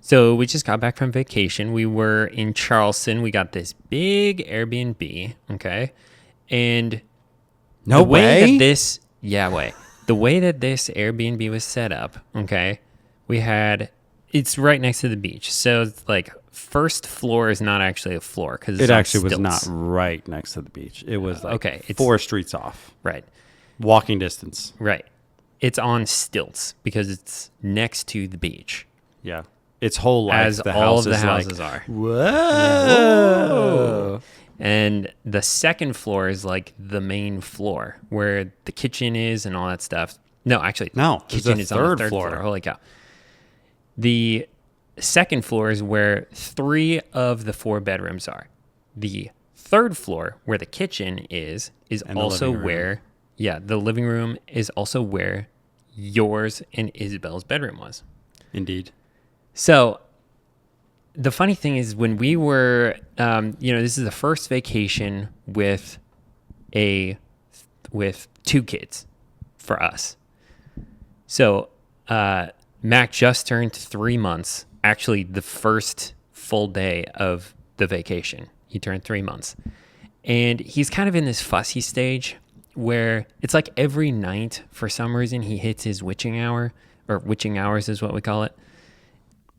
So we just got back from vacation. We were in Charleston. We got this big Airbnb, okay? And No the way way? that this, the way that this Airbnb was set up, okay? It's right next to the beach. So it's like first floor is not actually a floor because It actually was not right next to the beach. It was like it's 4 streets off. Right. Walking distance. Right. It's on stilts because it's next to the beach. Yeah. Its whole life, As the all house of the is houses like, are. Whoa. And the second floor is like the main floor where the kitchen is and all that stuff. No, actually, kitchen is on the third floor. Holy cow. The second floor is where 3 of the 4 bedrooms are. The third floor, where the kitchen is also where, the living room is also where yours and Isabel's bedroom was. Indeed. So the funny thing is when we were, this is the first vacation with 2 kids for us. So Mac just turned 3 months. Actually, the first full day of the vacation, he turned 3 months. And he's kind of in this fussy stage where it's like every night, for some reason, he hits his witching hour, or witching hours is what we call it.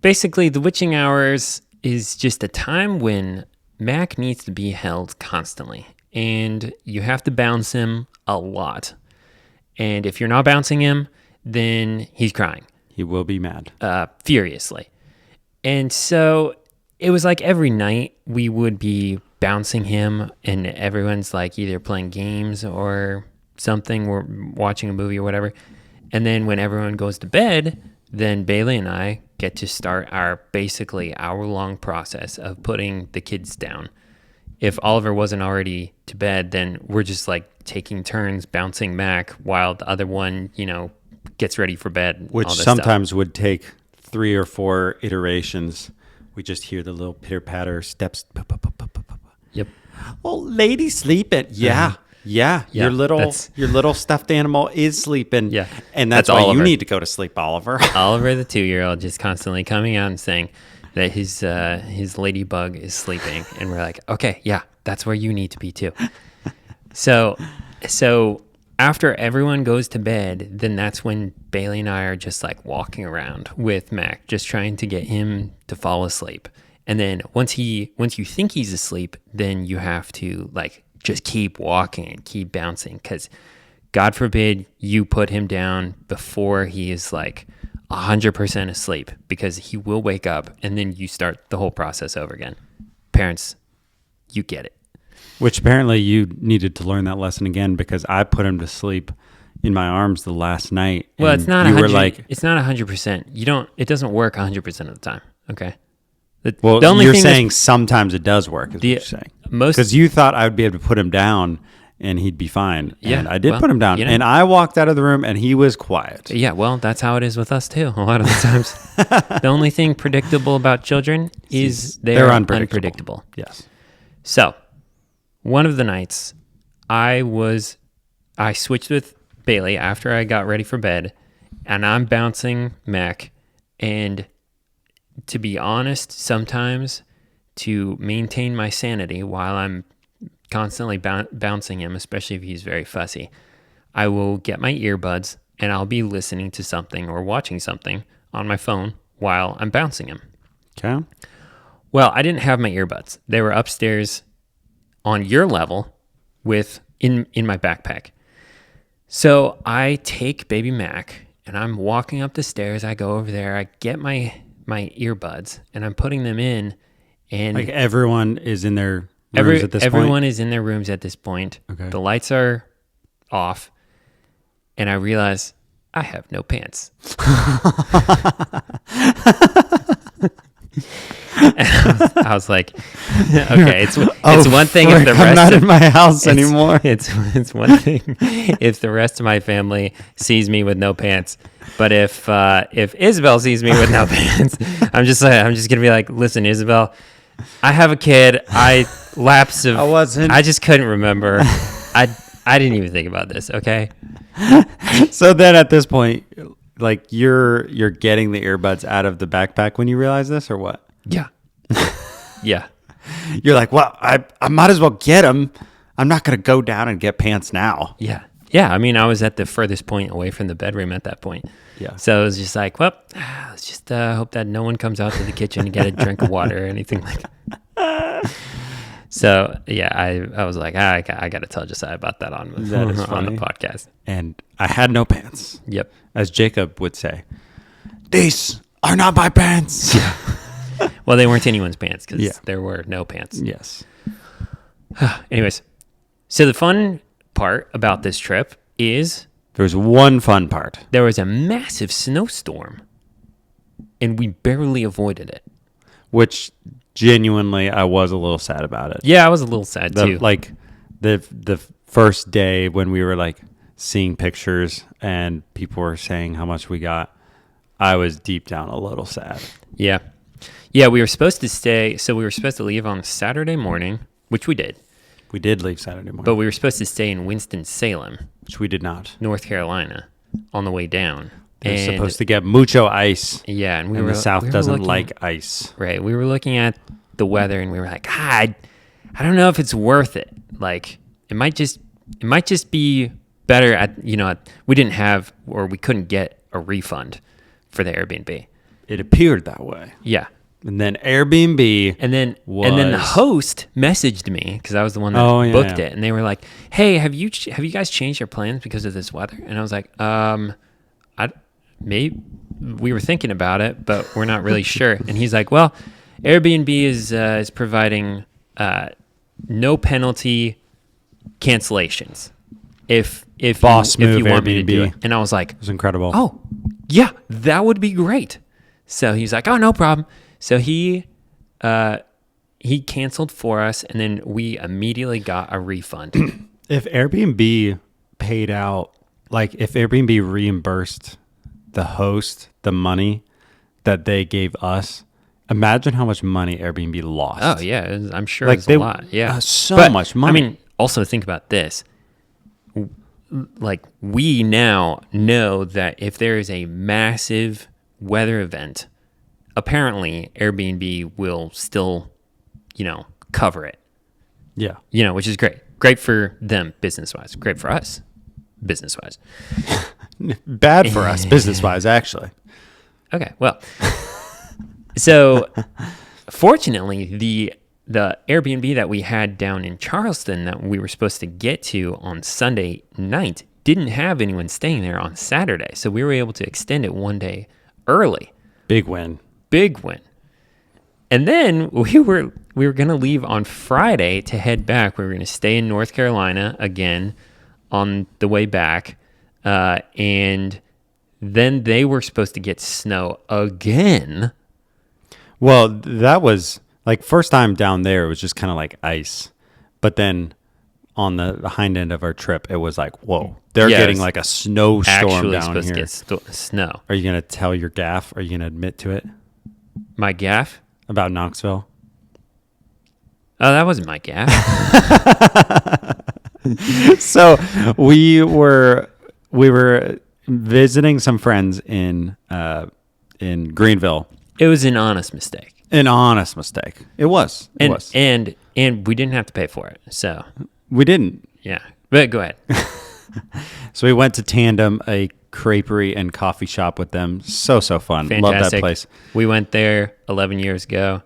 Basically, the witching hours is just a time when Mac needs to be held constantly. And you have to bounce him a lot. And if you're not bouncing him, then he's crying. He will be mad. Furiously. And so it was like every night we would be bouncing him and everyone's like either playing games or something or watching a movie or whatever. And then when everyone goes to bed, then Bailey and I get to start our basically hour-long process of putting the kids down. If Oliver wasn't already to bed, then we're just like taking turns bouncing Mac while the other one, gets ready for bed. Which sometimes would take 3 or 4 iterations. We just hear the little pitter-patter steps. Yep. Oh, lady sleeping. Yeah. Yeah. Your little stuffed animal is sleeping. Yeah. And that's why Oliver. You need to go to sleep, Oliver. Oliver, the 2-year-old, just constantly coming out and saying that his ladybug is sleeping. And we're like, okay, yeah, that's where you need to be too. So after everyone goes to bed, then that's when Bailey and I are just like walking around with Mac, just trying to get him to fall asleep. And then once you think he's asleep, then you have to like just keep walking and keep bouncing, because God forbid you put him down before he is like 100% asleep, because he will wake up and then you start the whole process over again. Parents, you get it. Which apparently you needed to learn that lesson again, because I put him to sleep in my arms the last night. Well, it's not 100%. It's not 100%. It doesn't work 100% of the time. Okay. You're saying sometimes it does work, is what you're saying. Because you thought I would be able to put him down and he'd be fine. Yeah, and I did put him down. And I walked out of the room and he was quiet. Yeah, well, that's how it is with us too. A lot of the times. The only thing predictable about children is they're unpredictable. Yes. So, one of the nights, I switched with Bailey after I got ready for bed, and I'm bouncing Mac, and to be honest, sometimes to maintain my sanity while I'm constantly bouncing him, especially if he's very fussy, I will get my earbuds and I'll be listening to something or watching something on my phone while I'm bouncing him. Okay. Well, I didn't have my earbuds. They were upstairs on your level in my backpack. So I take baby Mac and I'm walking up the stairs. I go over there. I get my earbuds and I'm putting them in, and like everyone is in their rooms at this point? Everyone is in their rooms at this point. Okay. The lights are off, and I realize I have no pants. I was like, okay, it's one thing if the rest I'm not in my house anymore. It's one thing if the rest of my family sees me with no pants, but if Isabel sees me with no pants, I'm just gonna be like, listen, Isabel, I have a kid. I just couldn't remember. I didn't even think about this. Okay. So then at this point, Like you're getting the earbuds out of the backpack when you realize this, or what? Yeah. Yeah. You're like, well, I might as well get them. I'm not going to go down and get pants now. Yeah. Yeah. I mean, I was at the furthest point away from the bedroom at that point. Yeah. So it was just like, well, let's just hope that no one comes out to the kitchen to get a drink of water or anything like that. So, yeah, I was like, I got to tell Josiah about that on the podcast. And I had no pants. Yep. As Jacob would say, these are not my pants. Yeah. Well, they weren't anyone's pants because there were no pants. Yes. Anyways, so the fun part about this trip is... There was one fun part. There was a massive snowstorm, and we barely avoided it. Which, genuinely, I was a little sad about it. Yeah, I was a little sad, too. Like, the first day when we were, like, seeing pictures and people were saying how much we got, I was deep down a little sad. Yeah. Yeah, we were supposed to stay, so we were supposed to leave on Saturday morning, which we did. We did leave Saturday morning. But we were supposed to stay in Winston-Salem. Which we did not. North Carolina, on the way down. They're supposed to get mucho ice. Yeah, and the South doesn't like ice. Right, we were looking at the weather, and we were like, God, I don't know if it's worth it. Like, it might just be better at, we didn't have, or we couldn't get a refund for the Airbnb. It appeared that way. Yeah. And then Airbnb and then the host messaged me because I was the one that booked it, and they were like, "Hey, have you guys changed your plans because of this weather?" And I was like, maybe we were thinking about it, but we're not really sure." And he's like, "Well, Airbnb is providing no penalty cancellations if you want me to do it." And I was like, "It was incredible." Oh, yeah, that would be great. So he's like, "Oh, no problem." So he canceled for us, and then we immediately got a refund. If Airbnb paid out, like if Airbnb reimbursed the host the money that they gave us, imagine how much money Airbnb lost. Oh, yeah. I'm sure it's a lot. Yeah. So much money. I mean, also think about this. Like, we now know that if there is a massive weather event, apparently Airbnb will still, cover it. Yeah. Which is great. Great for them business-wise. Great for us business-wise. Bad for us business-wise, actually. Okay, well. So, fortunately, the Airbnb that we had down in Charleston that we were supposed to get to on Sunday night didn't have anyone staying there on Saturday. So, we were able to extend it one day early. Big win. And then we were going to leave on Friday to head back. We were going to stay in North Carolina again on the way back. And then they were supposed to get snow again. Well, that was like first time down there, it was just kind of like ice. But then on the hind end of our trip, it was like, whoa, they're getting like a snowstorm down supposed here. To get snow. Are you going to tell your gaff? Are you going to admit to it? My gaff? About Knoxville? Oh, that wasn't my gaff. So we were visiting some friends in Greenville. It was an honest mistake. An honest mistake. It was. And we didn't have to pay for it. So we didn't. Yeah. But go ahead. So we went to Tandem, a creperie and coffee shop with them. So fun. Fantastic. Love that place. We went there 11 years ago.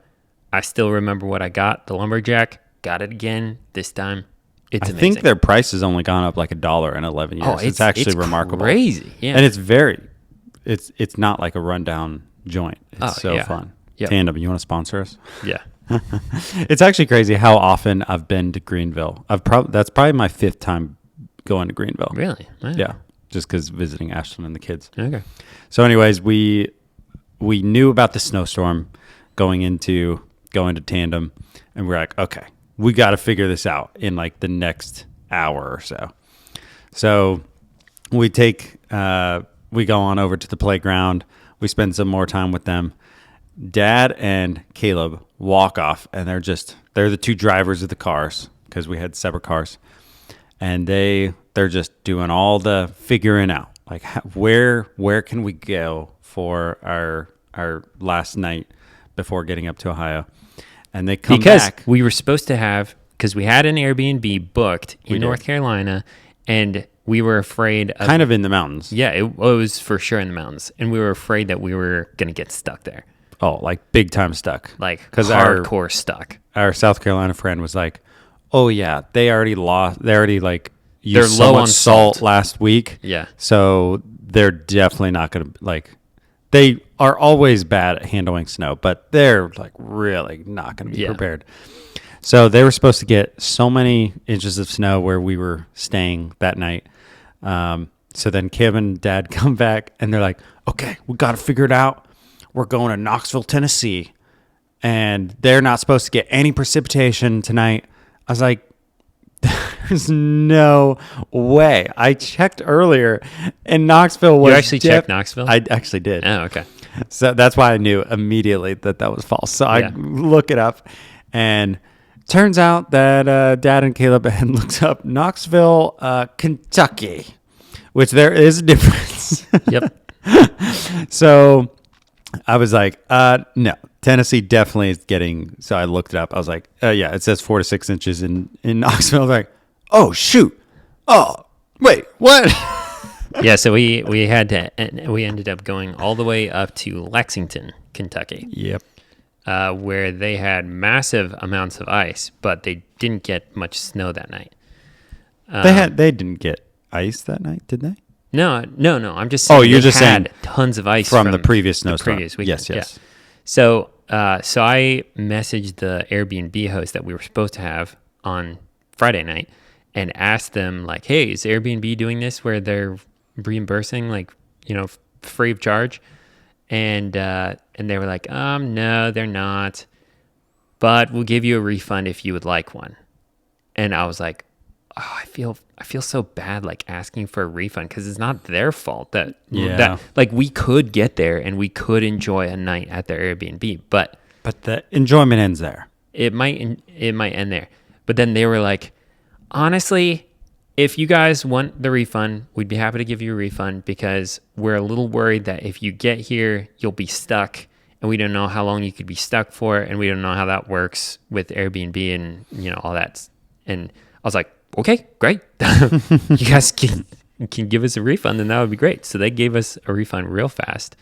I still remember what I got. The lumberjack. Got it again this time. It's amazing. I think their price has only gone up like $1 in 11 years. Oh, it's actually remarkable. Crazy. Yeah. And it's not like a rundown joint. It's fun. Yep. Tandem, you want to sponsor us? Yeah. It's actually crazy how often I've been to Greenville. That's probably my 5th time going to Greenville. Really? Wow. Yeah. Just because visiting Ashton and the kids. Okay. So anyways, we knew about the snowstorm going to Tandem, and we're like, okay, we got to figure this out in like the next hour or so. So we go on over to the playground. We spend some more time with them. Dad and Caleb walk off, and they're the two drivers of the cars because we had separate cars, and they're just doing all the figuring out. like where can we go for our last night before getting up to Ohio? And they come back. We were supposed to have, because we had an Airbnb booked in North Carolina, and we were afraid of... Kind of in the mountains. Yeah, it was for sure in the mountains. And we were afraid that we were going to get stuck there. Oh, like big time stuck. Like hardcore stuck. Our South Carolina friend was like, oh yeah, they already like used They're so low much on salt last week. Yeah. So they're definitely not going to like... They are always bad at handling snow, but they're like really not going to be prepared. So they were supposed to get so many inches of snow where we were staying that night. So then Kim and Dad come back and they're like, okay, we got to figure it out. We're going to Knoxville, Tennessee, and they're not supposed to get any precipitation tonight. I was like, there's no way. I checked earlier, and Knoxville was... You actually checked Knoxville? I actually did. Oh, okay. So that's why I knew immediately that was false. So I look it up, and turns out that Dad and Caleb had looked up Knoxville, Kentucky, which there is a difference. Yep. So I was like, no, Tennessee definitely is getting... So I looked it up. I was like, yeah, it says 4 to 6 inches in Knoxville. I was like, oh, shoot. Oh, wait, what? Yeah, so we ended up going all the way up to Lexington, Kentucky. Yep. Where they had massive amounts of ice, but they didn't get much snow that night. They didn't get ice that night, did they? No. I'm just saying. Oh, you're just had saying tons of ice from the previous snowstorm. Previous weekend. Yes. Yeah. So I messaged the Airbnb host that we were supposed to have on Friday night and asked them, like, hey, is Airbnb doing this where they're reimbursing, like, free of charge? And they were like, no, they're not, but we'll give you a refund if you would like one. And I was like, oh, I feel so bad, like, asking for a refund, because it's not their fault that like, we could get there and we could enjoy a night at their Airbnb, but the enjoyment ends there. It might end there. But then they were like, honestly, if you guys want the refund, we'd be happy to give you a refund, because we're a little worried that if you get here, you'll be stuck, and we don't know how long you could be stuck for, and we don't know how that works with Airbnb and all that. And I was like, okay, great. You guys can give us a refund, then that would be great. So they gave us a refund real fast,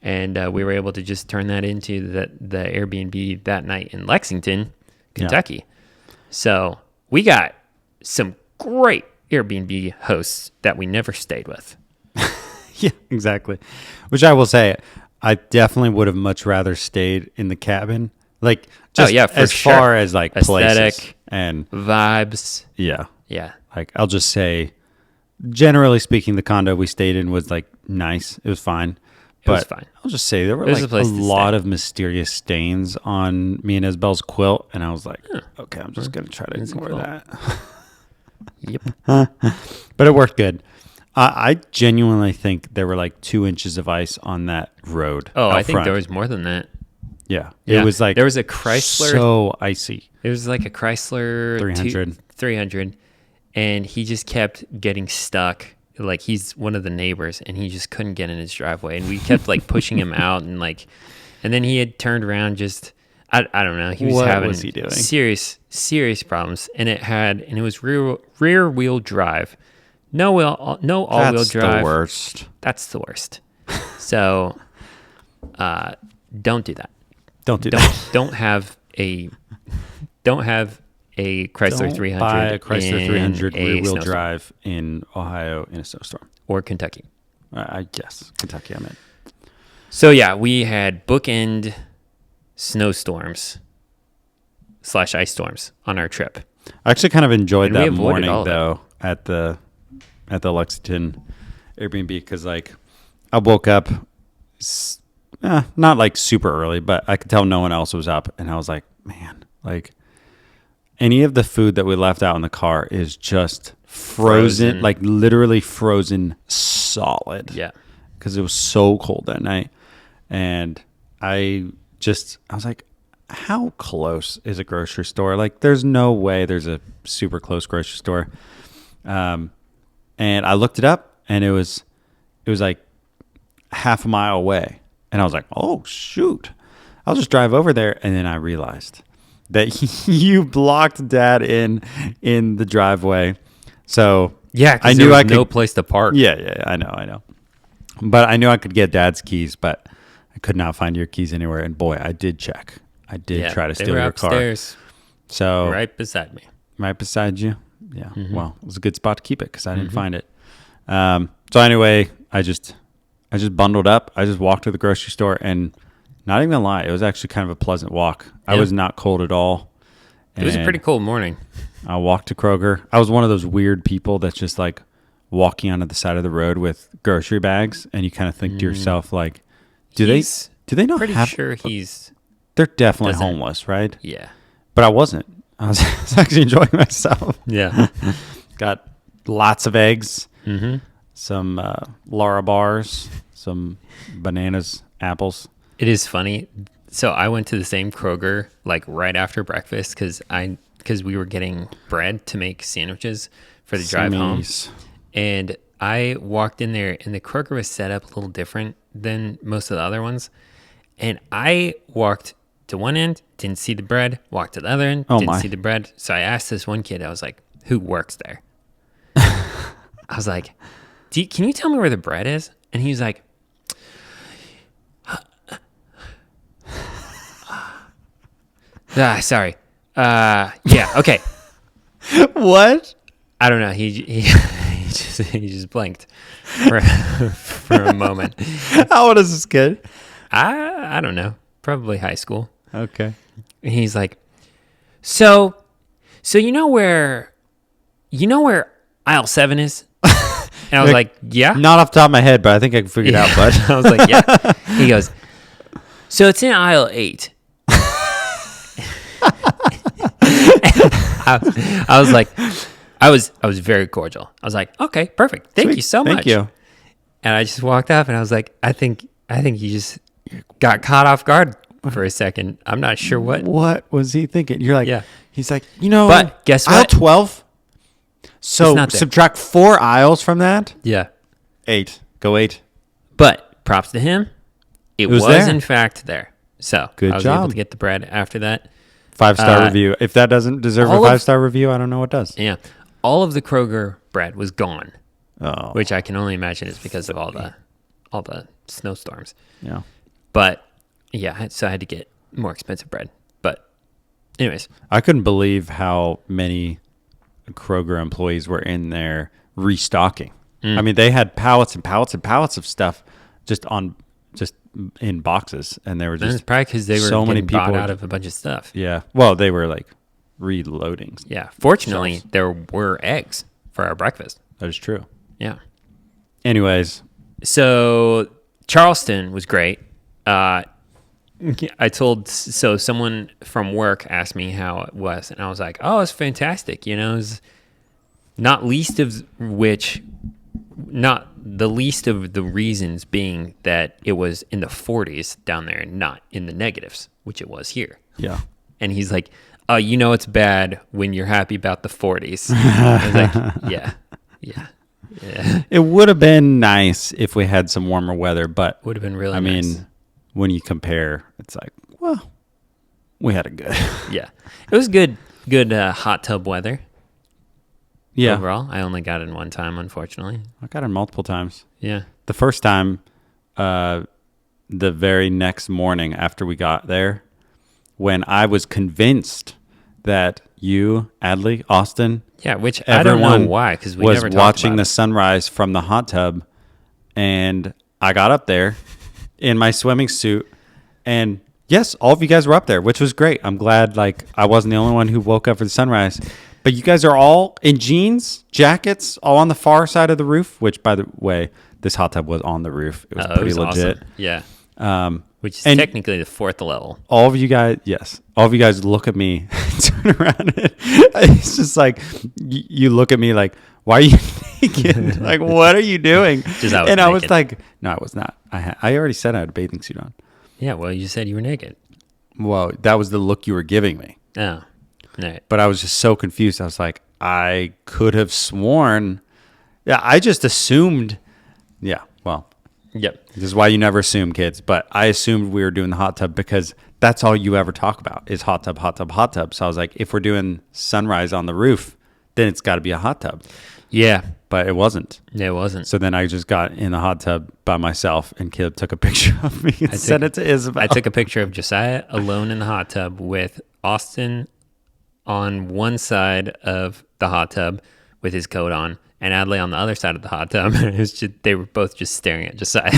and we were able to just turn that into the Airbnb that night in Lexington, Kentucky. Yeah. So we got some great Airbnb hosts that we never stayed with. Yeah, exactly. Which I will say, I definitely would have much rather stayed in the cabin. Like, just as far as like aesthetic places and vibes. Yeah. Yeah. Like, I'll just say, generally speaking, the condo we stayed in was like nice. It was fine. It was fine. I'll just say there were like a lot of mysterious stains on me and Isabel's quilt, and I was like, okay, I'm just gonna try to ignore that. Yep. But it worked good. I genuinely think there were like 2 inches of ice on that road. Oh, I think front. there was more than that. Yeah. It was like, there was a Chrysler. So icy. It was like a Chrysler 300, and he just kept getting stuck. Like, he's one of the neighbors, and he just couldn't get in his driveway, and we kept like pushing him out, and then he had turned around. I don't know. He was having serious problems, and it was rear wheel drive, no all wheel drive. That's the worst. That's the worst. So, don't do that. Don't do that. Don't have a Chrysler 300. Buy a Chrysler 300 rear wheel snowstorm. drive in Ohio in a snowstorm. Or Kentucky. I guess Kentucky. I meant. So yeah, we had bookend snowstorms / ice storms on our trip. I actually kind of enjoyed And that morning though at the Lexington Airbnb, because like I woke up not like super early, but I could tell no one else was up, and I was like, man, like any of the food that we left out in the car is just frozen, like literally frozen solid. Yeah, because it was so cold that night, and I was like, how close is a grocery store? Like, there's no way there's a super close grocery store. And I looked it up, and it was it was like half a mile away. And I was like, oh, shoot. I'll just drive over there. And then I realized that you blocked Dad in the driveway. So Yeah, I because knew there was I could, no place to park. Yeah, I know. But I knew I could get Dad's keys, but I could not find your keys anywhere. And boy, I did check. I did try to they steal were your upstairs, car. So right beside me. right beside you. Yeah. Mm-hmm. Well, it was a good spot to keep it because I didn't find it. So anyway, I just bundled up. I just walked to the grocery store, and not even gonna lie, it was actually kind of a pleasant walk. I was not cold at all. It was a pretty cold morning. I walked to Kroger. I was one of those weird people that's just like walking onto the side of the road with grocery bags, and you kind of think to yourself, like, do they not Pretty have? sure he's They're definitely doesn't- homeless, right? yeah. But I wasn't. I was actually enjoying myself. Yeah. Got lots of eggs, Mm-hmm. some Lara bars, some bananas, apples. It is funny. So I went to the same Kroger like right after breakfast because we were getting bread to make sandwiches for the drive home. Semis. And I walked in there, and the Kroger was set up a little different than most of the other ones. And I walked to one end, didn't see the bread. Walked to the other end, didn't see the bread. So I asked this one kid, I was like, who works there? I was like, can you tell me where the bread is? And he was like, sorry. Yeah, okay. What? I don't know. He just blinked for a moment. How old is this kid? I don't know. Probably high school. Okay. And he's like, so you know where aisle 7 is? And I was like, yeah. Not off the top of my head, but I think I can figure it out, bud. I was like, yeah. He goes, so it's in aisle 8. I was like, I was very cordial. I was like, okay, perfect. Thank you so much. Thank you. And I just walked up, and I was like, I think you just got caught off guard for a second. I'm not sure what. What was he thinking? You're like, Yeah. He's like, But guess aisle what? 12. So not there. subtract 4 aisles from that. Yeah. 8. Go 8. But props to him. It was there. in fact there. So Good I was able job. to get the bread after that. 5-star review. If that doesn't deserve a all of- 5-star review, I don't know what does. Yeah. All of the Kroger bread was gone, Oh, which I can only imagine is because of all the snowstorms. yeah. But yeah, so I had to get more expensive bread. But anyways, I couldn't believe how many Kroger employees were in there restocking. I mean, they had pallets and pallets and pallets of stuff just in boxes, and they were it's just probably because they were so many getting bought people- out of a bunch of stuff. yeah. Well, they were like reloading. Yeah. Fortunately, Shelves. there were eggs for our breakfast. That is true. Yeah. Anyways, Charleston was great. So someone from work asked me how it was, and I was like, oh, it's fantastic. You know, it's not the least of the reasons being that it was in the 40s down there and not in the negatives, which it was here. yeah. And he's like, oh, you know, it's bad when you're happy about the 40s. I was like, yeah. It would have been nice if we had some warmer weather, but Would have been really I nice. mean, when you compare, it's like, well, we had it good. Yeah. It was good hot tub weather. Yeah. Overall, I only got it one time, unfortunately. I got it multiple times. Yeah. The first time, the very next morning after we got there, when I was convinced that you, Adley, Austin, Yeah, which I don't know everyone why, because we was never talked watching about the it. sunrise from the hot tub, and I got up there in my swimming suit, and yes, all of you guys were up there, which was great. I'm glad like I wasn't the only one who woke up for the sunrise. But you guys are all in jeans, jackets, all on the far side of the roof, which, by the way, this hot tub was on the roof. It was It pretty was legit. awesome. Yeah. Which is and- technically the 4th level. All of you guys look at me, turn around. And it's just like, you look at me like, why are you naked? Like, what are you doing? Just I was and I was naked. like, no, I was not. I already said I had a bathing suit on. Yeah, well, you said you were naked. Well, that was the look you were giving me. Oh, no. But I was just so confused. I was like, I could have sworn. Yeah, I just assumed. Yeah. Well, Yep. this is why you never assume, kids. But I assumed we were doing the hot tub because that's all you ever talk about is hot tub, hot tub, hot tub. So I was like, if we're doing sunrise on the roof, then it's got to be a hot tub. Yeah. But it wasn't. Yeah, it wasn't. So then I just got in the hot tub by myself, and Caleb took a picture of me and sent it to Isabel. I took a picture of Josiah alone in the hot tub with Austin on one side of the hot tub with his coat on, and Adley on the other side of the hot tub. It was just, they were both just staring at Josiah.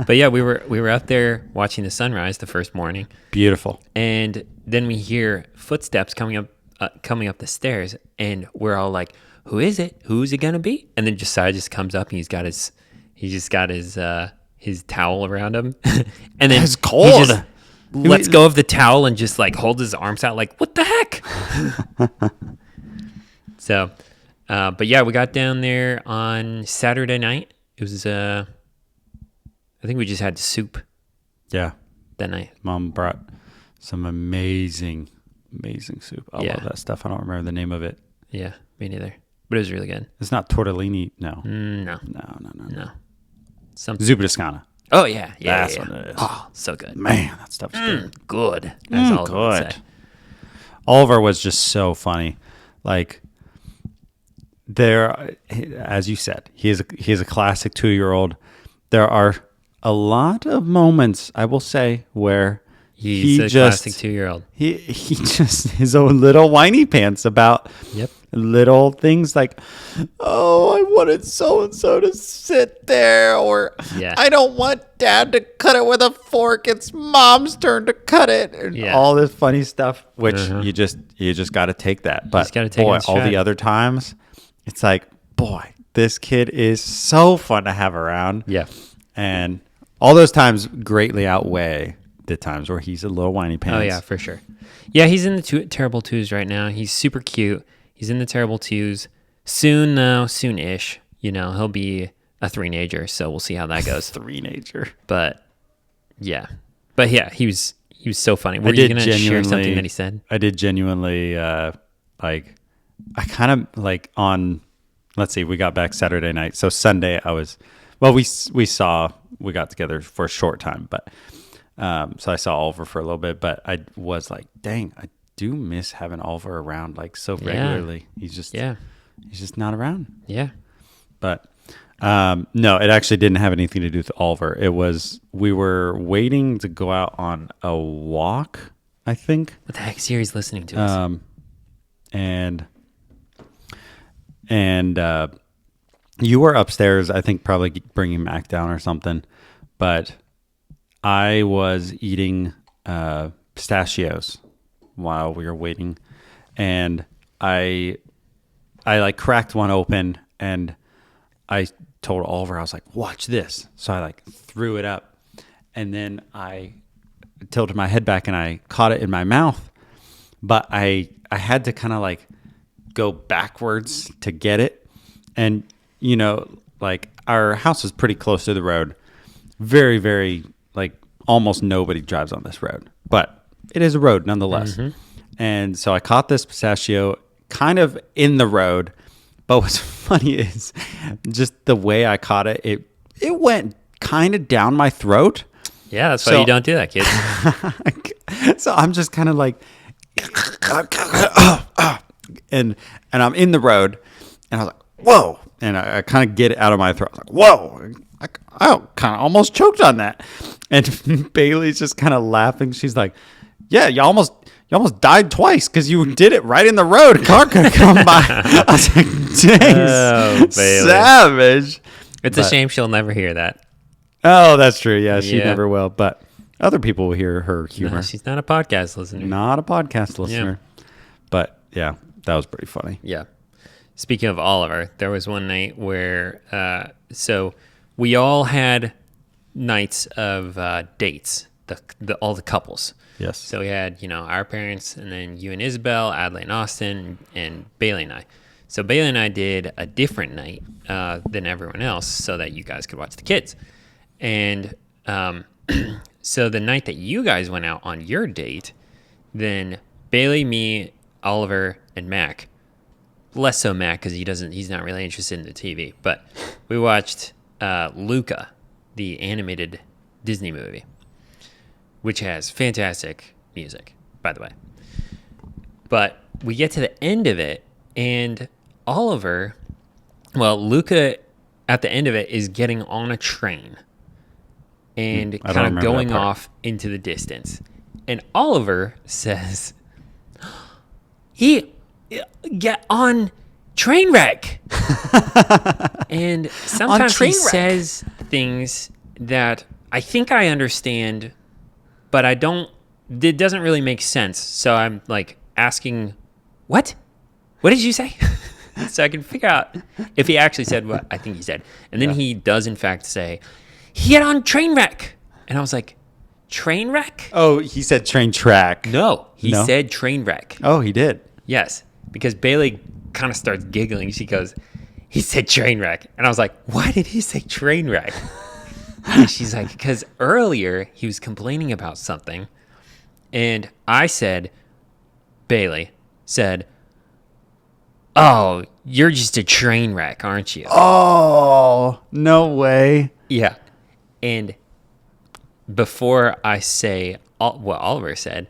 But yeah, we were out there watching the sunrise the first morning. Beautiful. And then we hear footsteps coming up the stairs, and we're all like, "Who is it? Who's it gonna be?" And then Josiah just comes up, and he's got his towel around him, and then it's cold. He just lets go of the towel and just like holds his arms out, like, "What the heck?" So, but yeah, we got down there on Saturday night. It was I think we just had soup. Yeah. That night. Mom brought some amazing soup. I Yeah. love that stuff. I don't remember the name of it. Yeah, me neither. But it was really good. It's not tortellini. No. No. No. Something. Zuppa Toscana. Oh yeah, That's yeah. what it is. Oh, so good. Man, that stuff's good. Good. That's all I would Good. say. Oliver was just so funny. Like, there, as you said, he is a classic 2-year-old. There are a lot of moments, I will say, where He's a classic 2-year-old. He just his own little whiny pants about Yep. little things like, oh, I wanted so and so to sit there, or Yeah. I don't want Dad to cut it with a fork. It's Mom's turn to cut it, and Yeah. all this funny stuff. Which you just got to take that. But just gotta take it boy, in all stride. the other times, it's like, boy, this kid is so fun to have around. Yeah. And all those times greatly outweigh the times where he's a little whiny pants. Oh yeah, for sure. Yeah, he's in the terrible twos right now. He's super cute. He's in the terrible twos. Soon though, soon-ish, he'll be a 3-nager. So we'll see how that goes. 3-nager. But yeah, he was so funny. Were you gonna share something that he said? I did genuinely like. I kind of like on. Let's see. We got back Saturday night. So Sunday, we got together for a short time, but so I saw Oliver for a little bit. But I was like, dang, I do miss having Oliver around like so regularly. He's just not around. Yeah. But no, it actually didn't have anything to do with Oliver. It was we were waiting to go out on a walk, I think. What the heck is Siri's listening to us? And you were upstairs, I think, probably bringing Mac down or something. But I was eating pistachios while we were waiting, and I like cracked one open, and I told Oliver, I was like, "Watch this!" So I like threw it up, and then I tilted my head back and I caught it in my mouth, but I had to kind of like go backwards to get it, and like our house is pretty close to the road, very, very like almost nobody drives on this road, but it is a road nonetheless. And so I caught this pistachio kind of in the road, but what's funny is just the way I caught it, it went kind of down my throat. Yeah, that's why you don't do that, kid. So I'm just kind of like, and I'm in the road, and I was like, whoa, and I kind of get it out of my throat. I was like, whoa, I kind of almost choked on that. And Bailey's just kind of laughing. She's like, yeah, you almost died twice because you did it right in the road. A car could have come by. I was like, dang, savage. It's a shame she'll never hear that. Oh, that's true. Yeah, she never will. But other people will hear her humor. No, she's not a podcast listener. Not a podcast listener. Yeah. But yeah, that was pretty funny. Yeah. Speaking of Oliver, there was one night where, so we all had nights of dates, all the couples. Yes. So we had, our parents, and then you and Isabel, Adley and Austin, and Bailey and I. So Bailey and I did a different night than everyone else so that you guys could watch the kids. And so the night that you guys went out on your date, then Bailey, me, Oliver, and Mac, less so Mac because he's not really interested in the TV, but we watched Luca, the animated Disney movie, which has fantastic music, by the way. But we get to the end of it, and Luca at the end of it is getting on a train and kind of going off into the distance. And Oliver says, he get on train wreck. And sometimes he says things that I think I understand, but it doesn't really make sense. So I'm like asking, what did you say? So I can figure out if he actually said what I think he said. And then he does in fact say, he get on train wreck. And I was like, train wreck? Oh, he said train track. No, he said train wreck. Oh, he did. Yes, because Bailey kind of starts giggling. She goes, he said train wreck. And I was like, why did he say train wreck? And she's like, because earlier he was complaining about something. And I said, Bailey said, oh, you're just a train wreck, aren't you? Oh, no way. Yeah. And before I say what Oliver said,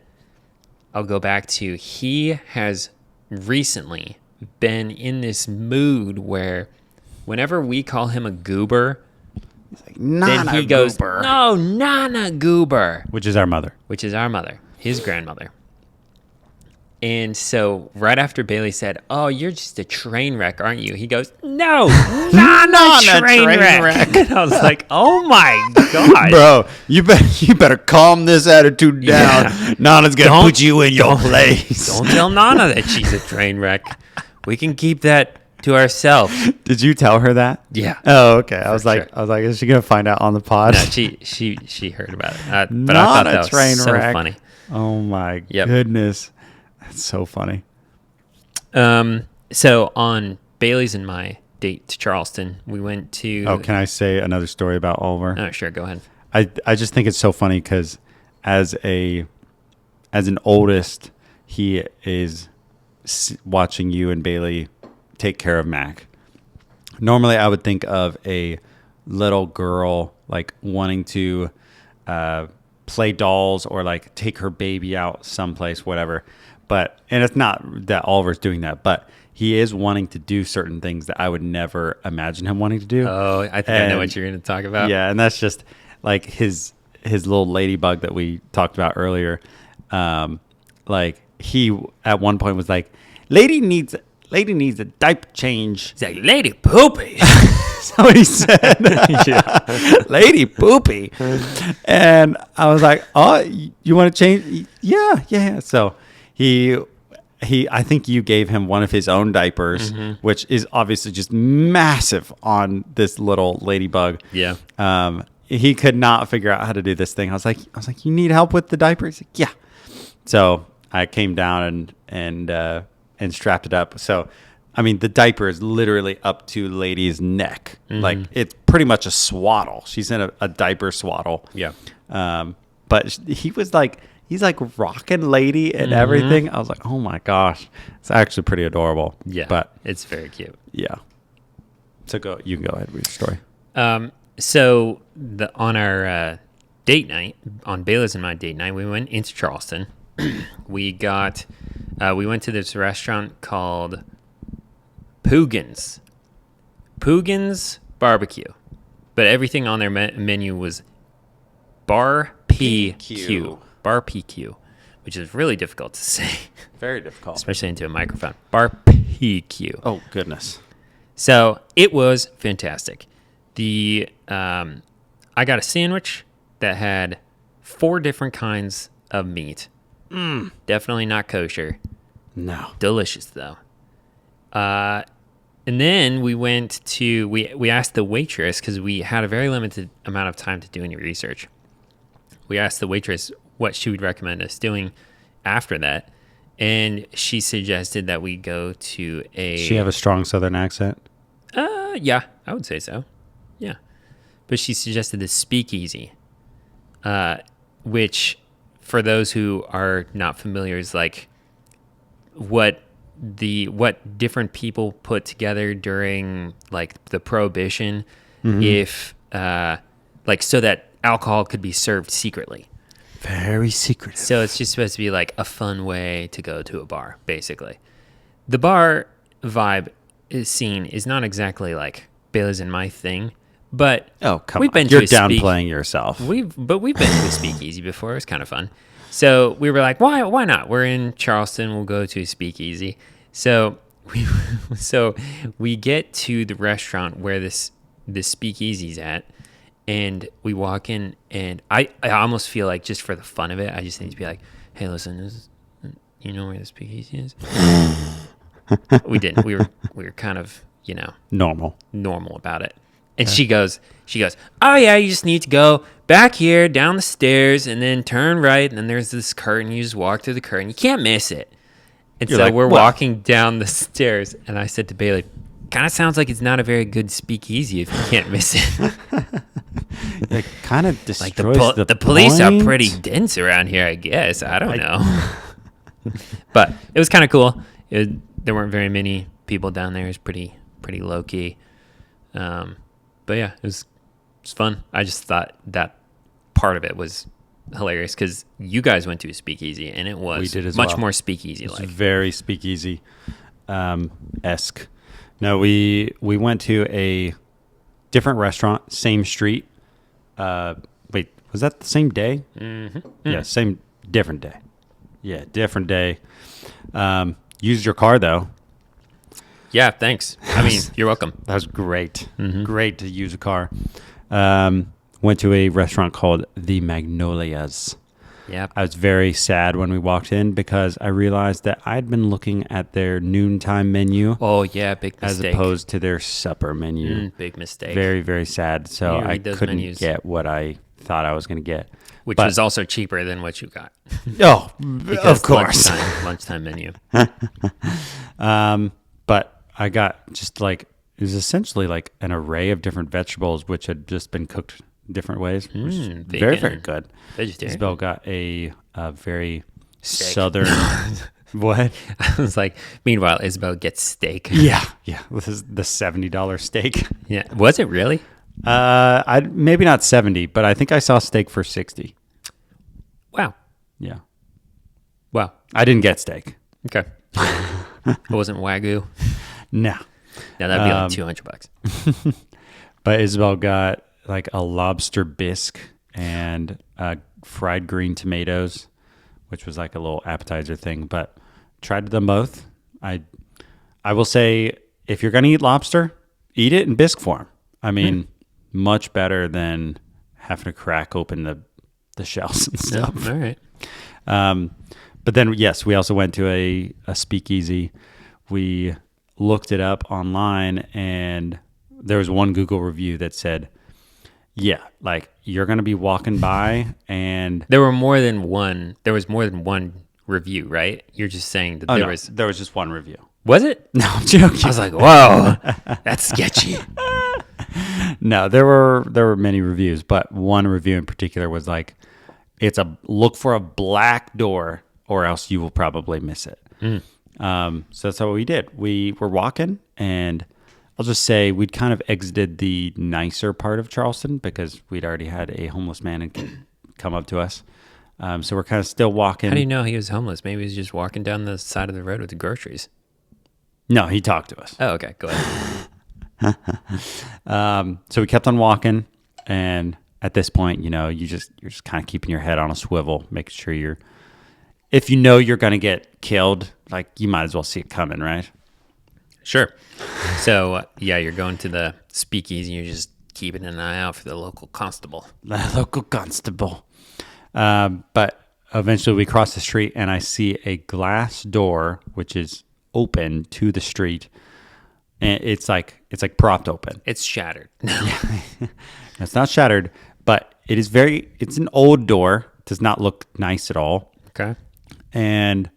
I'll go back to he has recently been in this mood where whenever we call him a goober, he's like, Nana then he goes, goober. no, Nana goober. Which is our mother. His grandmother. And so right after Bailey said, oh, you're just a train wreck, aren't you? He goes, no, Nana train wreck. And I was like, oh my God. Bro, you better calm this attitude down. Yeah. Nana's going to put you in your place. Don't tell Nana that she's a train wreck. We can keep that to ourselves. Did you tell her that? Yeah. Oh, okay. I was like, is she going to find out on the pod? No, she heard about it. But I thought that was train so wreck. funny. Oh my goodness. That's so funny. So on Bailey's and my date to Charleston, we went to... Oh, can I say another story about Oliver? Oh, sure. Go ahead. I just think it's so funny because as an oldest, he is watching you and Bailey take care of Mac. Normally, I would think of a little girl like wanting to play dolls or like take her baby out someplace, whatever. And it's not that Oliver's doing that, but he is wanting to do certain things that I would never imagine him wanting to do. Oh, I think I know what you're going to talk about. Yeah, and that's just like his little ladybug that we talked about earlier. Like he at one point was like, lady needs a diaper change. He's like, lady poopy. That's what he said. Lady poopy. And I was like, oh, you want to change? Yeah. So I think you gave him one of his own diapers, which is obviously just massive on this little ladybug. Yeah. He could not figure out how to do this thing. I was like, you need help with the diaper? He's like, yeah. So I came down and strapped it up. So, I mean, the diaper is literally up to lady's neck. Like it's pretty much a swaddle. She's in a diaper swaddle. Yeah. But he's like rocking lady and everything. I was like, oh my gosh, it's actually pretty adorable. Yeah. But it's very cute. Yeah. So you can go ahead with your story. So on our date night, on Bayless and my date night, we went into Charleston. we went to this restaurant called Poogan's Barbecue, but everything on their menu was barbecue, which is really difficult to say. Very difficult, especially into a microphone. Barbecue. Oh goodness! So it was fantastic. I got a sandwich that had 4 different kinds of meat. Definitely not kosher. No. Delicious though. And then we went to we asked the waitress, because we had a very limited amount of time to do any research. We asked the waitress what she would recommend us doing after that, and she suggested that we go to a... Does she have a strong Southern accent? Yeah, I would say so. Yeah. But she suggested this speakeasy, which, for those who are not familiar, is like what different people put together during like the Prohibition. if like so that alcohol could be served secretly. Very secretive. So it's just supposed to be like a fun way to go to a bar, basically. The bar vibe scene is not exactly like Bailey's and my thing, but Oh, come we've on. been You're to a downplaying yourself. We've been to a speakeasy before. It was kind of fun. So we were like, why not? We're in Charleston. We'll go to a speakeasy. So we get to the restaurant where this speakeasy's at, and we walk in, and I almost feel like just for the fun of it, I just need to be like, hey, listen, you know where the speakeasy is? We didn't. We were kind of, normal about it. And she goes, oh yeah, you just need to go back here, down the stairs, and then turn right, and then there's this curtain. You just walk through the curtain. You can't miss it. And You're so like, we're "What?" walking down the stairs, and I said to Bailey, kind of sounds like it's not a very good speakeasy if you can't miss it. It kind of Like destroys the police are point. pretty dense around here, I guess. I don't know. But it was kind of cool. There weren't very many people down there. It was pretty low key. But yeah, it was fun. I just thought that part of it was hilarious because you guys went to a speakeasy and it was We did as much well. more speakeasy It's like. very speakeasy esque. No, we went to a different restaurant, same street. Wait, was that the same day? Mm-hmm. Yeah, different day. Yeah, different day. Used your car though. Yeah, thanks. I mean, you're welcome. That was great. Mm-hmm. Great to use a car. Went to a restaurant called The Magnolias. Yeah. I was very sad when we walked in because I realized that I'd been looking at their noontime menu Oh yeah, big as mistake. opposed to their supper menu. Big mistake. Very, very sad. So You I read those couldn't menus. get what I thought I was going to get. Which but- was also cheaper than what you got. Oh, Because of course. lunchtime menu. But I got just like, it was essentially like an array of different vegetables which had just been cooked different ways. Which was very, vegan. very good. Vegetarian. Isabel got a very Steak. southern. What? I was like, meanwhile, Isabel gets steak. Yeah. This is the $70 steak. Yeah. Was it really? I maybe not 70, but I think I saw steak for 60. Wow. Yeah. Wow. I didn't get steak. Okay. It wasn't Wagyu. No. No, that'd be like $200. But Isabel got like a lobster bisque and fried green tomatoes, which was like a little appetizer thing. But tried them both. I will say, if you're gonna eat lobster, eat it in bisque form. I mean, much better than having to crack open the shells and stuff. All right. But then, yes, we also went to a speakeasy. We looked it up online, and there was one Google review that said, yeah, like you're going to be walking by and... There was more than one review, right? You're just saying that there was just one review. Was it? No, I'm joking. I was like, whoa, that's sketchy. No, there were many reviews, but one review in particular was like, look for a black door or else you will probably miss it. So that's what we did. We were walking, and I'll just say we'd kind of exited the nicer part of Charleston because we'd already had a homeless man come up to us. So we're kind of still walking. How do you know he was homeless? Maybe he was just walking down the side of the road with the groceries. No, he talked to us. Oh, okay. Go ahead. So we kept on walking, and at this point, you're just kind of keeping your head on a swivel, making sure if you know you're going to get killed, like you might as well see it coming, right? Sure. So, you're going to the speakeasy. You're just keeping an eye out for the local constable. The local constable. But eventually we cross the street, and I see a glass door, which is open to the street. And it's like propped open. It's shattered. It's not shattered, but it's an old door. It does not look nice at all. Okay. And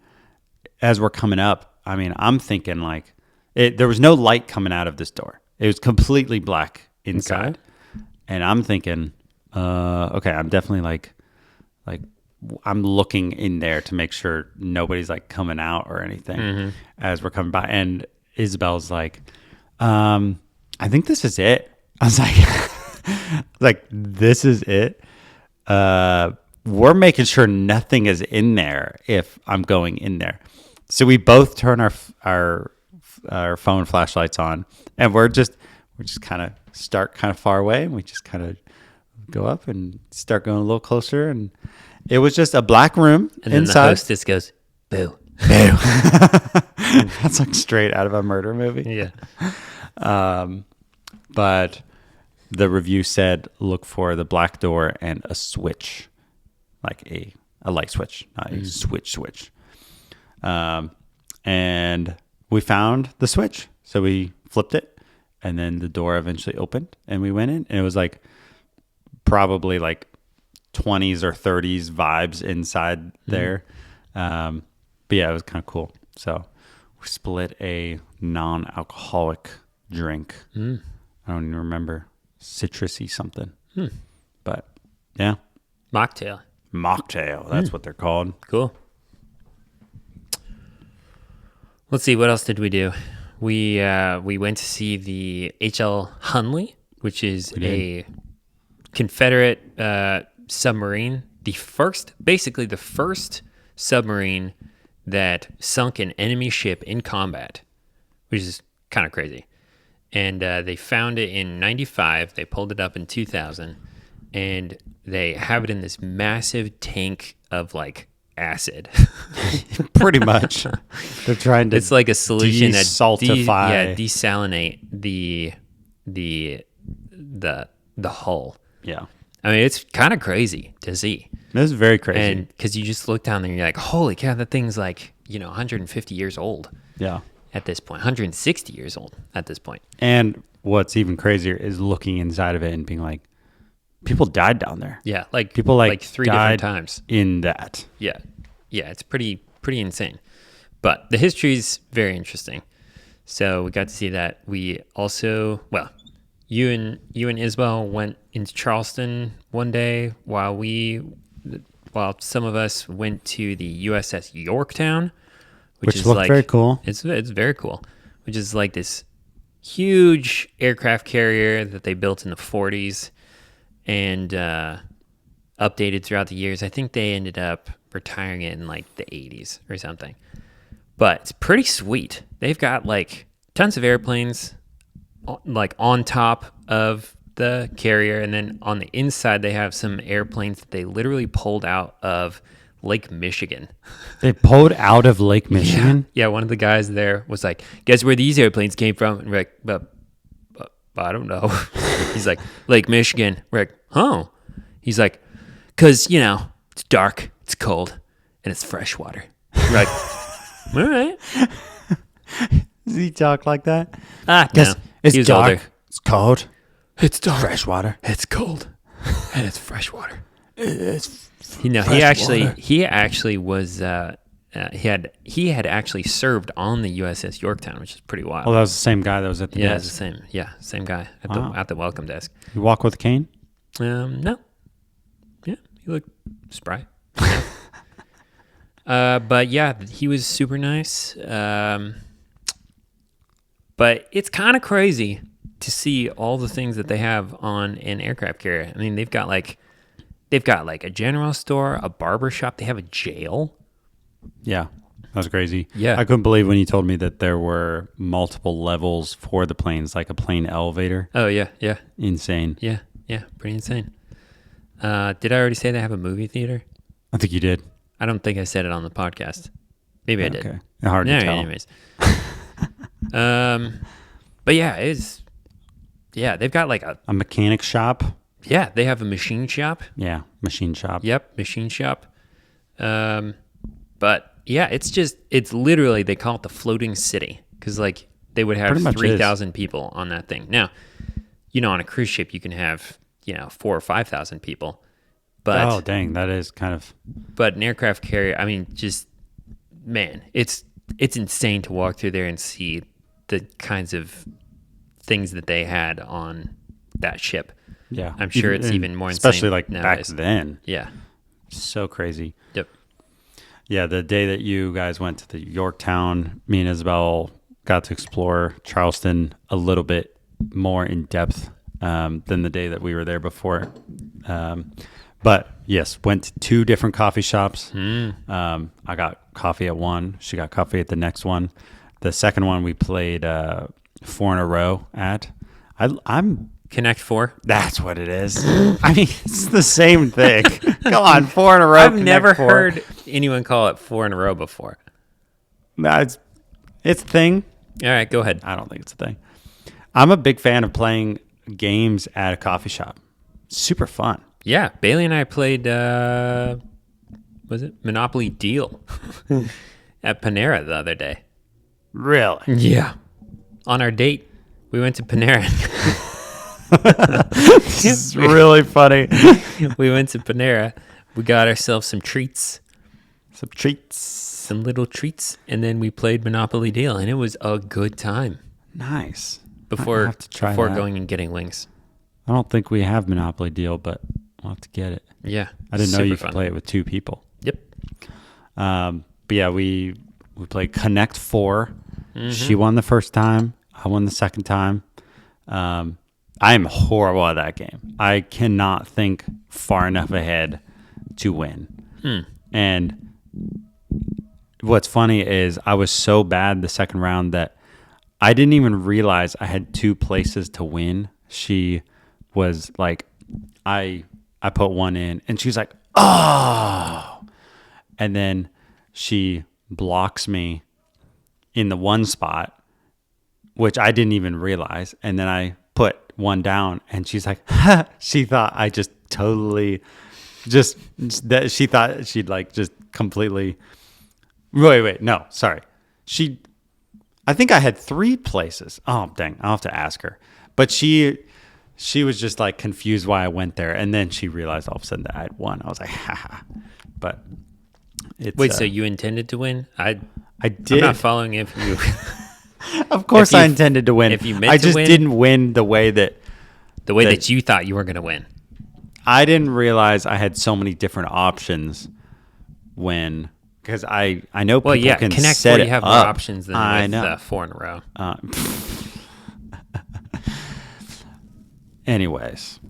as we're coming up, I mean, I'm thinking like there was no light coming out of this door. It was completely black inside. Okay. And I'm thinking, okay, I'm definitely like I'm looking in there to make sure nobody's like coming out or anything as we're coming by. And Isabel's like, I think this is it. I was like, this is it. We're making sure nothing is in there if I'm going in there. So we both turn our phone flashlights on, and we're just kind of start kind of far away, and we just kind of go up and start going a little closer, and it was just a black room And then inside. the hostess goes, boo. That's like straight out of a murder movie. Yeah. But the review said look for the black door and a switch, like a light switch, not a switch. And we found the switch, so we flipped it, and then the door eventually opened, and we went in, and it was like probably like 20s or 30s vibes inside there. But yeah, it was kind of cool. So we split a non-alcoholic drink. I don't even remember, citrusy something. But yeah, Mocktail. mocktail. That's what they're called. Cool. Let's see, what else did we do? We went to see the H.L. Hunley, which is a Confederate submarine. Basically the first submarine that sunk an enemy ship in combat, which is kind of crazy. And they found it in 95. They pulled it up in 2000. And they have it in this massive tank of like acid. Pretty much. They're trying to It's like a solution that desaltify. desalinate the hull. Yeah. I mean, it's kind of crazy to see. This is very crazy. And because you just look down there and you're like, holy cow, that thing's like, 150 years old yeah. at this point, 160 years old at this point. And what's even crazier is looking inside of it and being like, people died down there. Yeah, like People like 3 died different times. in that. Yeah, it's pretty insane. But the history is very interesting. So we got to see that. We also, you and Isabel went into Charleston one day while some of us went to the USS Yorktown, which is looked like very cool. It's very cool, which is like this huge aircraft carrier that they built in the 40s and updated throughout the years. I think they ended up retiring it in like the 80s or something. But it's pretty sweet. They've got like tons of airplanes like on top of the carrier, and then on the inside they have some airplanes that they literally pulled out of Lake Michigan. They pulled out of Lake Michigan? Yeah, one of the guys there was like, guess where these airplanes came from? And we're like, but I don't know. He's like, Lake Michigan. We're like, oh. He's like, because, it's dark, it's cold, and it's fresh water. We're like, all right. Does he talk like that? No. It's He was dark. older. It's cold. It's dark. Fresh water. It's cold. And it's fresh water. It's He fresh water. actually was he had actually served on the USS Yorktown, which is pretty wild. Well, that was the same guy that was at the Yeah, it's desk. the same. Yeah, same guy at Wow. the welcome desk. You walk with a cane? No. Yeah, he looked spry. But yeah, he was super nice. But it's kind of crazy to see all the things that they have on an aircraft carrier. I mean, they've got like a general store, a barber shop. They have a jail. Yeah. That was crazy. Yeah. I couldn't believe when you told me that there were multiple levels for the planes, like a plane elevator. Oh yeah. Insane. Yeah, pretty insane. Did I already say they have a movie theater? I think you did. I don't think I said it on the podcast. Maybe I did. Okay. Hard to tell. Anyways. But they've got like A mechanic shop. they have a machine shop. Yeah. Machine shop. Yep, machine shop. But yeah, it's literally, they call it the floating city because like they would have Pretty much 3,000 people on that thing. Now, on a cruise ship you can have 4,000 or 5,000 people, but Oh, dang. That is kind of. but an aircraft carrier, I mean, just man, it's insane to walk through there and see the kinds of things that they had on that ship. Yeah. I'm sure it's even more insane especially like nowadays. back then. Yeah. So crazy. Yep. Yeah, the day that you guys went to the Yorktown, me and Isabel got to explore Charleston a little bit more in depth than the day that we were there before. But yes, went to 2 different coffee shops. I got coffee at one. She got coffee at the next one. The second one we played 4 in a row at. I'm Connect 4. That's what it is. I mean, it's the same thing. Come on, 4 in a row. I've never heard anyone call it 4 in a row before. No, it's a thing. All right, go ahead. I don't think it's a thing. I'm a big fan of playing games at a coffee shop. Super fun. Yeah, Bailey and I played, was it Monopoly Deal at Panera the other day. Really? Yeah. On our date, we went to Panera. This is really funny. We went to Panera. We got ourselves some treats. Some little treats. And then we played Monopoly Deal, and it was a good time. Nice. Before have to try before that. going and getting wings. I don't think we have Monopoly Deal, but we'll have to get it. Yeah. I didn't know super you fun. could play it with 2 people. Yep. But yeah, we played Connect 4. She won the first time. I won the second time. I am horrible at that game. I cannot think far enough ahead to win. And what's funny is I was so bad the second round that I didn't even realize I had 2 places to win. She was like, I put one in, and she's like, oh. And then she blocks me in the one spot, which I didn't even realize. And then I put one down, and she's like, she thought I just totally that she thought she'd like just completely wait, no, sorry. I think I had 3 places. Oh, dang. I'll have to ask her. But she was just like confused why I went there. And then she realized all of a sudden that I had won. I was like, haha. But it's. Wait, so you intended to win? I did. I'm not following if you. Of course I intended to win. If you meant I to just win, didn't win the way that. The way that you thought you were going to win. I didn't realize I had so many different options when. Because I know people can Connect set 4, it you have up. more options than I with know. 4 in a row. Anyways,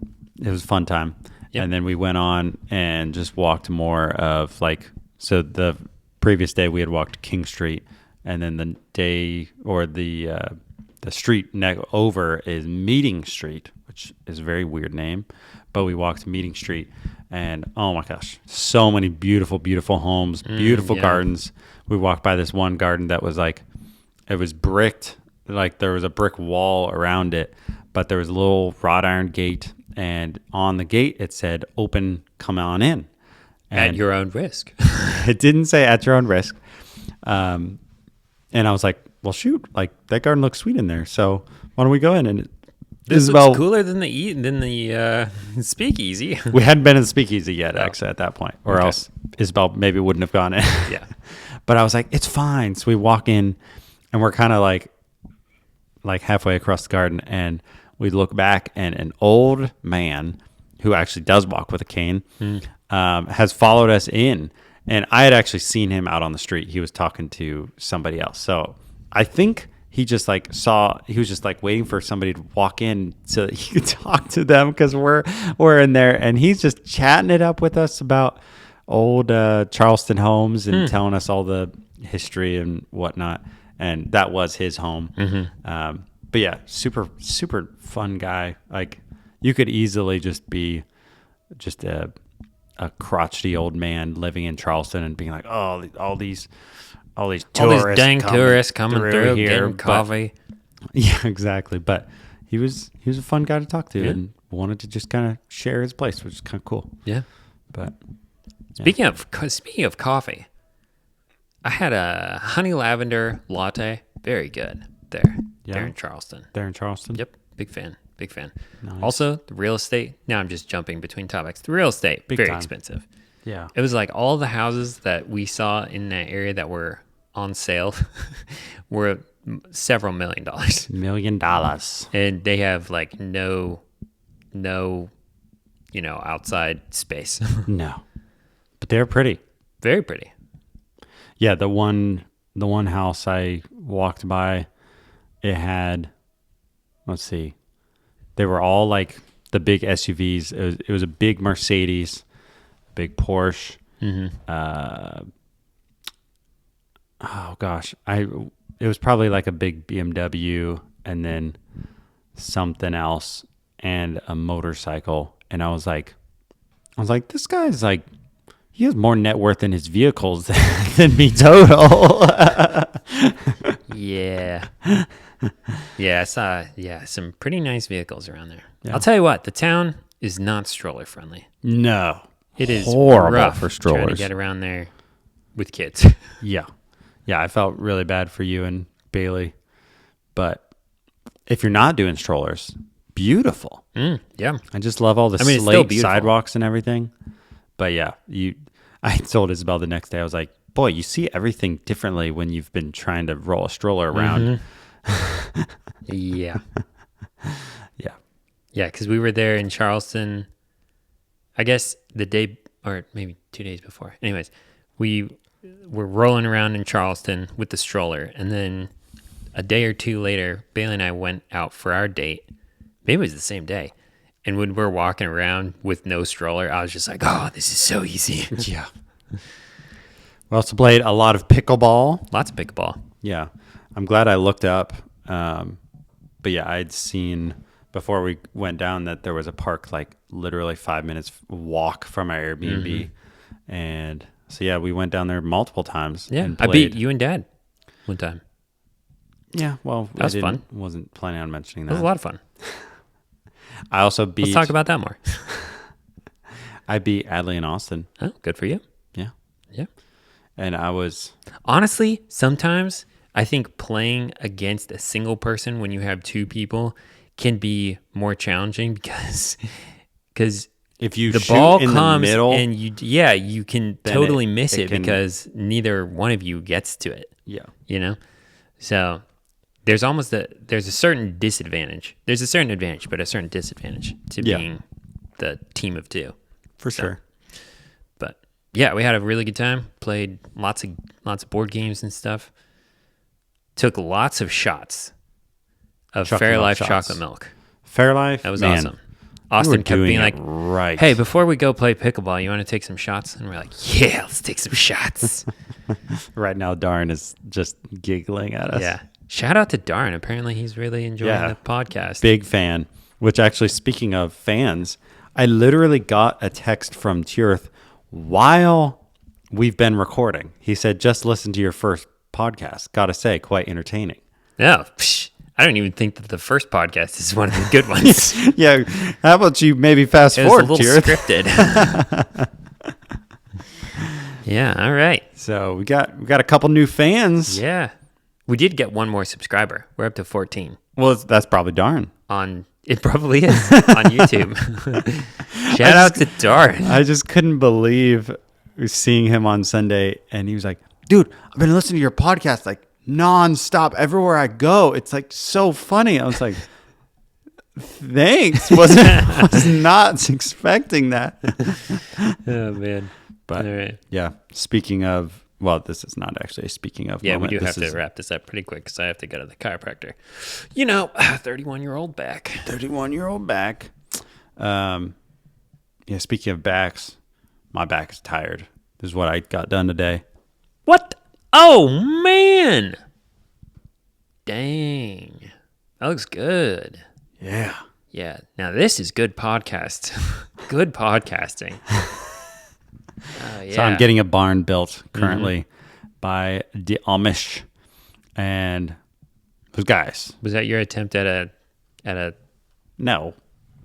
it was a fun time. Yep. And then we went on and just walked more of like, so the previous day we had walked King Street, and then the day or the street over is Meeting Street, which is a very weird name, but we walked Meeting Street, and oh my gosh, so many beautiful, beautiful homes, beautiful gardens. We walked by this one garden that was like, it was bricked, like there was a brick wall around it, but there was a little wrought iron gate, and on the gate it said open, come on in. And At your own risk. it didn't say at your own risk. And I was like, well, shoot, like that garden looks sweet in there. So why don't we go in? And This looks cooler than the speakeasy. We hadn't been in the speakeasy yet, actually, at that point, or else Isabel maybe wouldn't have gone in. Yeah. But I was like, it's fine. So we walk in, and we're kind of like halfway across the garden, and we look back, and an old man who actually does walk with a cane has followed us in. And I had actually seen him out on the street. He was talking to somebody else. So I think he just like he was just like waiting for somebody to walk in so that he could talk to them, because we're in there, and he's just chatting it up with us about old Charleston homes and telling us all the history and whatnot. And that was his home. But yeah, super, super fun guy. Like, you could easily just be just a crotchety old man living in Charleston and being like, oh, all these tourists, All these dang tourists coming through here, getting coffee. Yeah, exactly. But he was a fun guy to talk to and wanted to just kind of share his place, which is kind of cool. Yeah. But Speaking of coffee, I had a honey lavender latte. Very good there. Yeah. There in Charleston. There in Charleston? Yep. Big fan. Nice. Also, the real estate. Now I'm just jumping between topics. The real estate, Big very time. expensive. Yeah. It was like all the houses that we saw in that area that were on sale were several $1 million. $1 million. And they have like no, outside space. No. But they're pretty. Very pretty. Yeah, the one house I walked by, it had, let's see, They were all like the big SUVs. It was a big Mercedes, big Porsche. Oh gosh, it was probably like a big BMW and then something else and a motorcycle. And I was like, this guy's like, he has more net worth in his vehicles than me total. Yeah. Yeah, I saw some pretty nice vehicles around there. Yeah. I'll tell you what, the town is not stroller friendly. No. It is horrible rough for strollers. trying to get around there with kids. Yeah. Yeah, I felt really bad for you and Bailey. But if you're not doing strollers, beautiful. Yeah. I just love all the it's still slate beautiful. sidewalks and everything. But yeah, I told Isabel the next day, I was like, boy, you see everything differently when you've been trying to roll a stroller around. Yeah. Yeah. Yeah, because we were there in Charleston, I guess the day, or maybe 2 days before. Anyways, we were rolling around in Charleston with the stroller. And then a day or two later, Bailey and I went out for our date. Maybe it was the same day. And when we're walking around with no stroller, I was just like, oh, this is so easy. Yeah. We also played a lot of pickleball. Lots of pickleball. Yeah. I'm glad I looked up. But yeah, I'd seen before we went down that there was a park like literally 5 minutes walk from our Airbnb. And so, yeah, we went down there multiple times. Yeah. And I played. beat you and Dad one time. Yeah. Well, That was fun. Wasn't planning on mentioning It that. was a lot of fun. I also beat. Let's talk about that more. I beat Adley and Austin. Oh, good for you. Yeah. Yeah. And I was. Honestly, sometimes I think playing against a single person when you have two people can be more challenging because If you the shoot ball in comes the middle, and you can then totally miss it it can- because neither one of you gets to it. yeah, You know, so there's a certain disadvantage. There's a certain advantage, but a certain disadvantage to Yeah. being the team of two. for sure. But yeah, we had a really good time. Played lots of board games and stuff. Took lots of shots of Chocolate milk Fairlife shots. chocolate milk. Fairlife, That was man, awesome. Austin kept doing being it like, right. "Hey, before we go play pickleball, you want to take some shots?" And we're like, "Yeah, let's take some shots." Right now, Darn is just giggling at us. Yeah. Shout out to Darn. Apparently, he's really enjoying Yeah. the podcast. Big fan. Which actually, speaking of fans, I literally got a text from Tjurth while we've been recording. He said, "Just listen to your first podcast. Gotta say, quite entertaining." No, I don't even think that the first podcast is one of the good ones. Yeah. How about you maybe fast It was forward, a little Tjurth? scripted. Yeah. All right. So we got a couple new fans. Yeah. We did get one more subscriber. We're up to 14 Well, that's probably Darn. it probably is on YouTube. Shout out to Darn. I just couldn't believe seeing him on Sunday, and he was like, "Dude, I've been listening to your podcast like nonstop everywhere I go. It's like so funny." I was like, "Thanks." Was not expecting that. Oh man. But All right. yeah, speaking of, well, this is not actually a speaking of. Yeah, moment. we do have This to is wrap this up pretty quick because I have to go to the chiropractor. 31-year-old back. 31-year-old back. Yeah, speaking of backs, my back is tired. This is what I got done today. What? Oh man! Dang, that looks good. Yeah. Yeah. Now this is good podcast. Good podcasting. Oh yeah. So I'm getting a barn built currently by the Amish, and those guys. Was that your attempt at a No,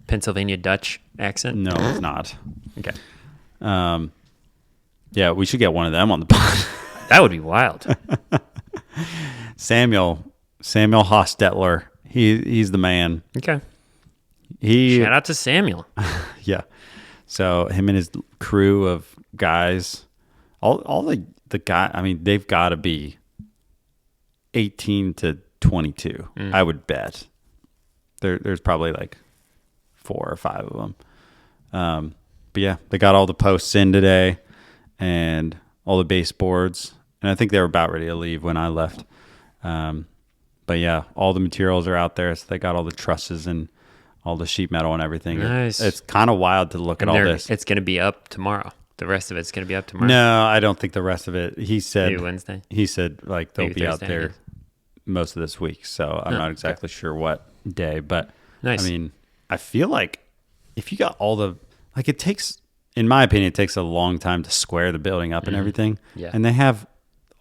Pennsylvania Dutch accent? no, it's not. Okay. Yeah, we should get one of them on the pod. That would be wild. Samuel Hostetler. He's the man. Okay. He Shout out to Samuel. yeah. So him and his crew of guys, all the guy. I mean, they've got to be 18 to 22. I would bet. There's probably like 4 or 5 of them. But yeah, they got all the posts in today and all the baseboards, and I think they were about ready to leave when I left. But yeah, all the materials are out there. So they got all the trusses and all the sheet metal and everything. Nice. It's kind of wild to look at all this. It's going to be up tomorrow. The rest of it's going to be up tomorrow. No, I don't think the rest of it. He said Maybe Wednesday. He said like they'll Maybe be Thursday, out there most of this week. So I'm not exactly sure what day, but Nice. I mean, I feel like if you got all the like, it takes, in my opinion, it takes a long time to square the building up and everything. Yeah. And they have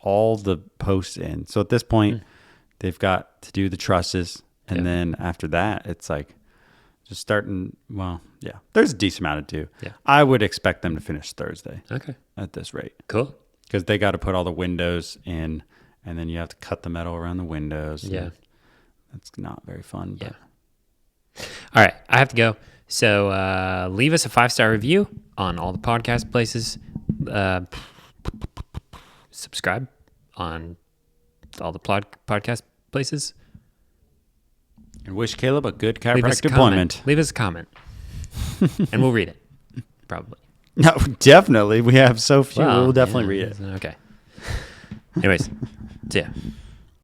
all the posts in. So at this point, they've got to do the trusses, and then after that, it's like just starting. Well, yeah, there's a decent amount to do. Yeah. I would expect them to finish Thursday. Okay. At this rate. Cool. Because they got to put all the windows in, and then you have to cut the metal around the windows. Yeah. That's not very fun. But. Yeah. All right. I have to go. So leave us a 5-star review on all the podcast places. Subscribe on all the podcast places. And wish Caleb a good Leave us a chiropractic appointment. Leave us a comment. And we'll read it. Probably. No, definitely. We have so few. Well, we'll definitely read it. Okay. Anyways, see ya.